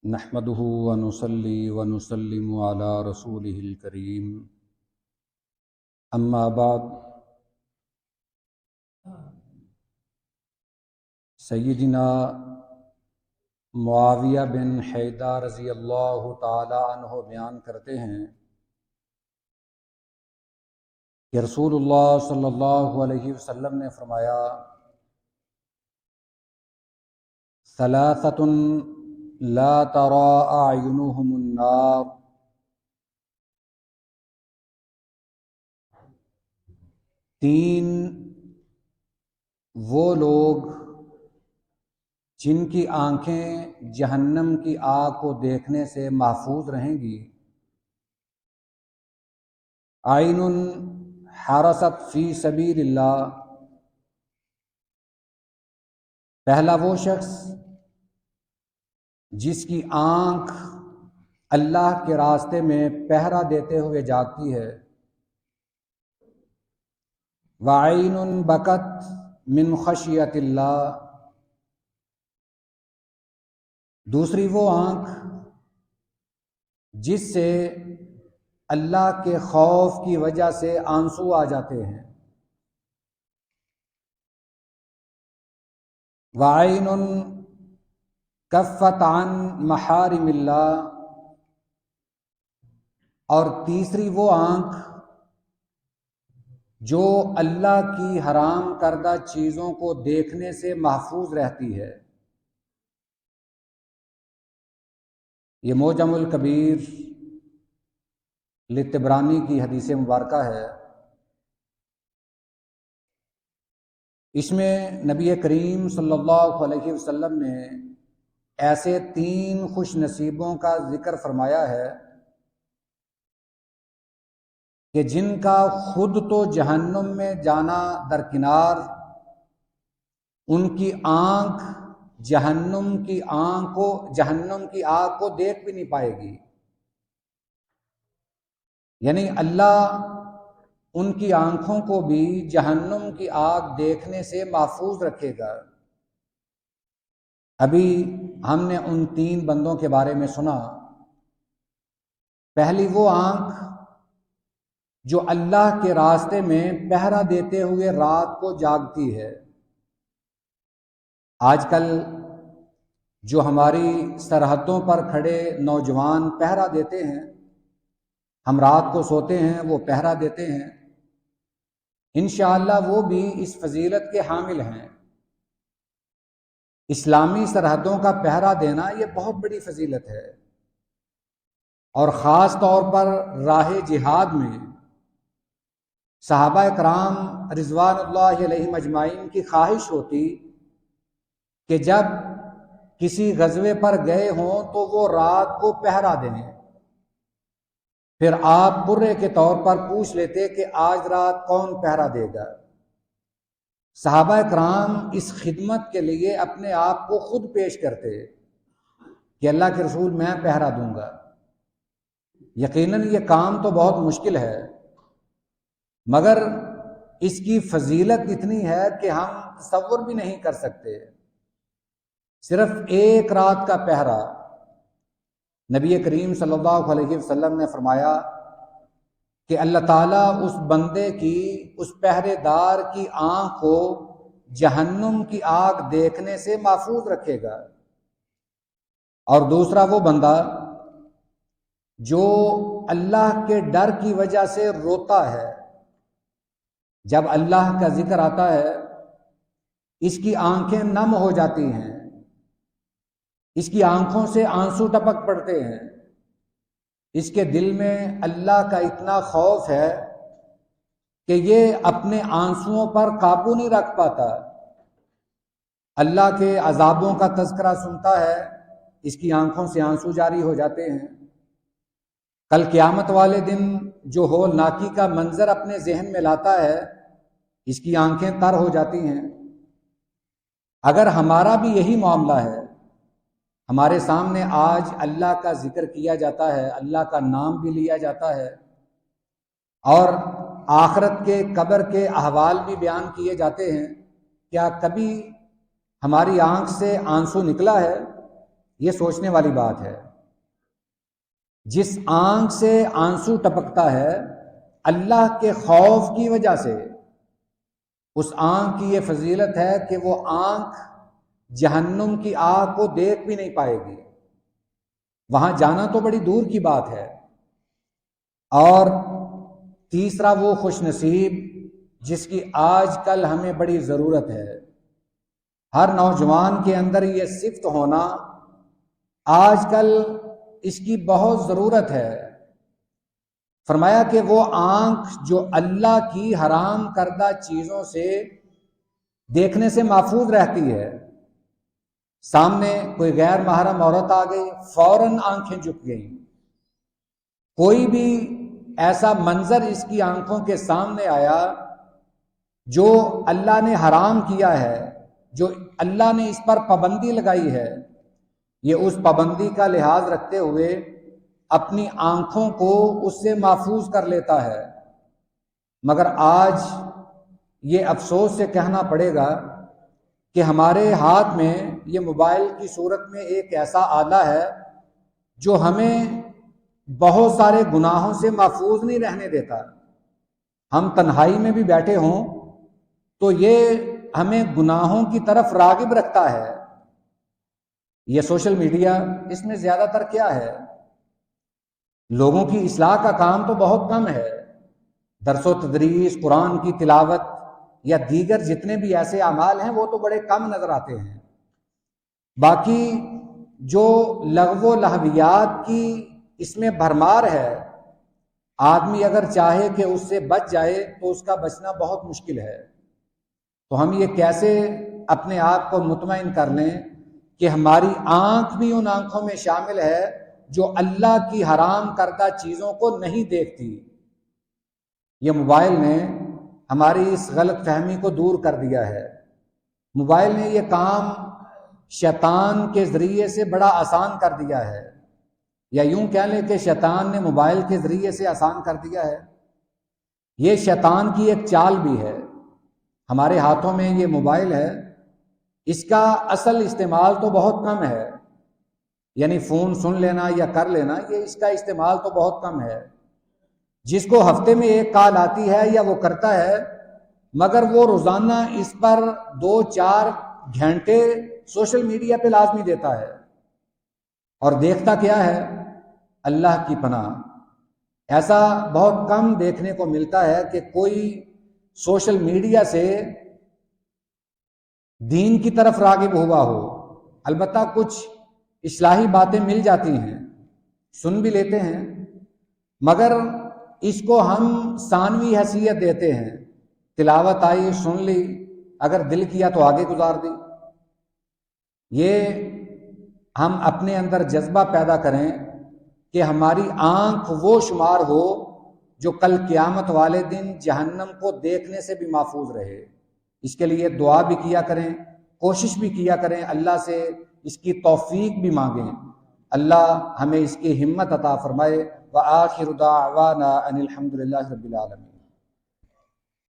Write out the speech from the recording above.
نحمده ونصلي ونسلم على رسوله الكريم اما بعد سیدنا معاویہ بن حیدہ رضی اللہ تعالی عنہ بیان کرتے ہیں کہ رسول اللہ صلی اللہ علیہ وسلم نے فرمایا ثلاثۃ لا ترى اعینہم النار، تین وہ لوگ جن کی آنکھیں جہنم کی آگ کو دیکھنے سے محفوظ رہیں گی۔ عین حرست فی سبیل اللہ، پہلا وہ شخص جس کی آنکھ اللہ کے راستے میں پہرا دیتے ہوئے جاگتی ہے۔ وعین بکت من خشیت اللہ، دوسری وہ آنکھ جس سے اللہ کے خوف کی وجہ سے آنسو آ جاتے ہیں۔ وعین کفت عن محارم اللہ، اور تیسری وہ آنکھ جو اللہ کی حرام کردہ چیزوں کو دیکھنے سے محفوظ رہتی ہے۔ یہ معجم الکبیر لطبرانی کی حدیث مبارکہ ہے۔ اس میں نبی کریم صلی اللہ علیہ وسلم نے ایسے تین خوش نصیبوں کا ذکر فرمایا ہے کہ جن کا خود تو جہنم میں جانا درکنار، ان کی آنکھ جہنم کی آگ کو دیکھ بھی نہیں پائے گی، یعنی اللہ ان کی آنکھوں کو بھی جہنم کی آگ دیکھنے سے محفوظ رکھے گا۔ ابھی ہم نے ان تین بندوں کے بارے میں سنا۔ پہلی وہ آنکھ جو اللہ کے راستے میں پہرا دیتے ہوئے رات کو جاگتی ہے۔ آج کل جو ہماری سرحدوں پر کھڑے نوجوان پہرا دیتے ہیں، ہم رات کو سوتے ہیں، وہ پہرا دیتے ہیں، انشاءاللہ وہ بھی اس فضیلت کے حامل ہیں۔ اسلامی سرحدوں کا پہرا دینا یہ بہت بڑی فضیلت ہے، اور خاص طور پر راہ جہاد میں صحابہ کرام رضوان اللہ علیہم اجمعین کی خواہش ہوتی کہ جب کسی غزوے پر گئے ہوں تو وہ رات کو پہرا دیں، پھر آپ پرے کے طور پر پوچھ لیتے کہ آج رات کون پہرا دے گا۔ صحابہ کرام اس خدمت کے لیے اپنے آپ کو خود پیش کرتے کہ اللہ کے رسول میں پہرا دوں گا۔ یقیناً یہ کام تو بہت مشکل ہے، مگر اس کی فضیلت اتنی ہے کہ ہم تصور بھی نہیں کر سکتے۔ صرف ایک رات کا پہرا، نبی کریم صلی اللہ علیہ وسلم نے فرمایا کہ اللہ تعالیٰ اس بندے کی، اس پہرے دار کی آنکھ کو جہنم کی آگ دیکھنے سے محفوظ رکھے گا۔ اور دوسرا وہ بندہ جو اللہ کے ڈر کی وجہ سے روتا ہے، جب اللہ کا ذکر آتا ہے اس کی آنکھیں نم ہو جاتی ہیں، اس کی آنکھوں سے آنسو ٹپک پڑتے ہیں، اس کے دل میں اللہ کا اتنا خوف ہے کہ یہ اپنے آنسوؤں پر قابو نہیں رکھ پاتا، اللہ کے عذابوں کا تذکرہ سنتا ہے، اس کی آنکھوں سے آنسو جاری ہو جاتے ہیں۔ کل قیامت والے دن جو ہولناکی کا منظر اپنے ذہن میں لاتا ہے، اس کی آنکھیں تر ہو جاتی ہیں۔ اگر ہمارا بھی یہی معاملہ ہے، ہمارے سامنے آج اللہ کا ذکر کیا جاتا ہے، اللہ کا نام بھی لیا جاتا ہے، اور آخرت کے قبر کے احوال بھی بیان کیے جاتے ہیں، کیا کبھی ہماری آنکھ سے آنسو نکلا ہے؟ یہ سوچنے والی بات ہے۔ جس آنکھ سے آنسو ٹپکتا ہے اللہ کے خوف کی وجہ سے، اس آنکھ کی یہ فضیلت ہے کہ وہ آنکھ جہنم کی آگ کو دیکھ بھی نہیں پائے گی، وہاں جانا تو بڑی دور کی بات ہے۔ اور تیسرا وہ خوش نصیب جس کی آج کل ہمیں بڑی ضرورت ہے، ہر نوجوان کے اندر یہ صفت ہونا آج کل اس کی بہت ضرورت ہے۔ فرمایا کہ وہ آنکھ جو اللہ کی حرام کردہ چیزوں سے دیکھنے سے محفوظ رہتی ہے، سامنے کوئی غیر محرم عورت آ گئی فوراً آنکھیں جھک گئیں، کوئی بھی ایسا منظر اس کی آنکھوں کے سامنے آیا جو اللہ نے حرام کیا ہے، جو اللہ نے اس پر پابندی لگائی ہے، یہ اس پابندی کا لحاظ رکھتے ہوئے اپنی آنکھوں کو اس سے محفوظ کر لیتا ہے۔ مگر آج یہ افسوس سے کہنا پڑے گا کہ ہمارے ہاتھ میں یہ موبائل کی صورت میں ایک ایسا آلہ ہے جو ہمیں بہت سارے گناہوں سے محفوظ نہیں رہنے دیتا۔ ہم تنہائی میں بھی بیٹھے ہوں تو یہ ہمیں گناہوں کی طرف راغب رکھتا ہے۔ یہ سوشل میڈیا، اس میں زیادہ تر کیا ہے؟ لوگوں کی اصلاح کا کام تو بہت کم ہے، درس و تدریس، قرآن کی تلاوت یا دیگر جتنے بھی ایسے اعمال ہیں وہ تو بڑے کم نظر آتے ہیں۔ باقی جو لغو و لہویات کی اس میں بھرمار ہے، آدمی اگر چاہے کہ اس سے بچ جائے تو اس کا بچنا بہت مشکل ہے۔ تو ہم یہ کیسے اپنے آپ کو مطمئن کر لیں کہ ہماری آنکھ بھی ان آنکھوں میں شامل ہے جو اللہ کی حرام کردہ چیزوں کو نہیں دیکھتی۔ یہ موبائل نے ہماری اس غلط فہمی کو دور کر دیا ہے۔ موبائل نے یہ کام شیطان کے ذریعے سے بڑا آسان کر دیا ہے، یا یوں کہہ لیں کہ شیطان نے موبائل کے ذریعے سے آسان کر دیا ہے۔ یہ شیطان کی ایک چال بھی ہے۔ ہمارے ہاتھوں میں یہ موبائل ہے، اس کا اصل استعمال تو بہت کم ہے، یعنی فون سن لینا یا کر لینا، یہ اس کا استعمال تو بہت کم ہے۔ جس کو ہفتے میں ایک کال آتی ہے یا وہ کرتا ہے، مگر وہ روزانہ اس پر 2-4 گھنٹے سوشل میڈیا پہ لازمی دیتا ہے، اور دیکھتا کیا ہے؟ اللہ کی پناہ ایسا بہت کم دیکھنے کو ملتا ہے کہ کوئی سوشل میڈیا سے دین کی طرف راغب ہوا ہو۔ البتہ کچھ اصلاحی باتیں مل جاتی ہیں، سن بھی لیتے ہیں، مگر اس کو ہم ثانوی حیثیت دیتے ہیں۔ تلاوت آئی، سن لی، اگر دل کیا تو آگے گزار دی۔ یہ ہم اپنے اندر جذبہ پیدا کریں کہ ہماری آنکھ وہ شمار ہو جو کل قیامت والے دن جہنم کو دیکھنے سے بھی محفوظ رہے۔ اس کے لیے دعا بھی کیا کریں، کوشش بھی کیا کریں، اللہ سے اس کی توفیق بھی مانگیں، اللہ ہمیں اس کی ہمت عطا فرمائے۔ وآخر دعوانا ان الحمد للہ رب العالمین۔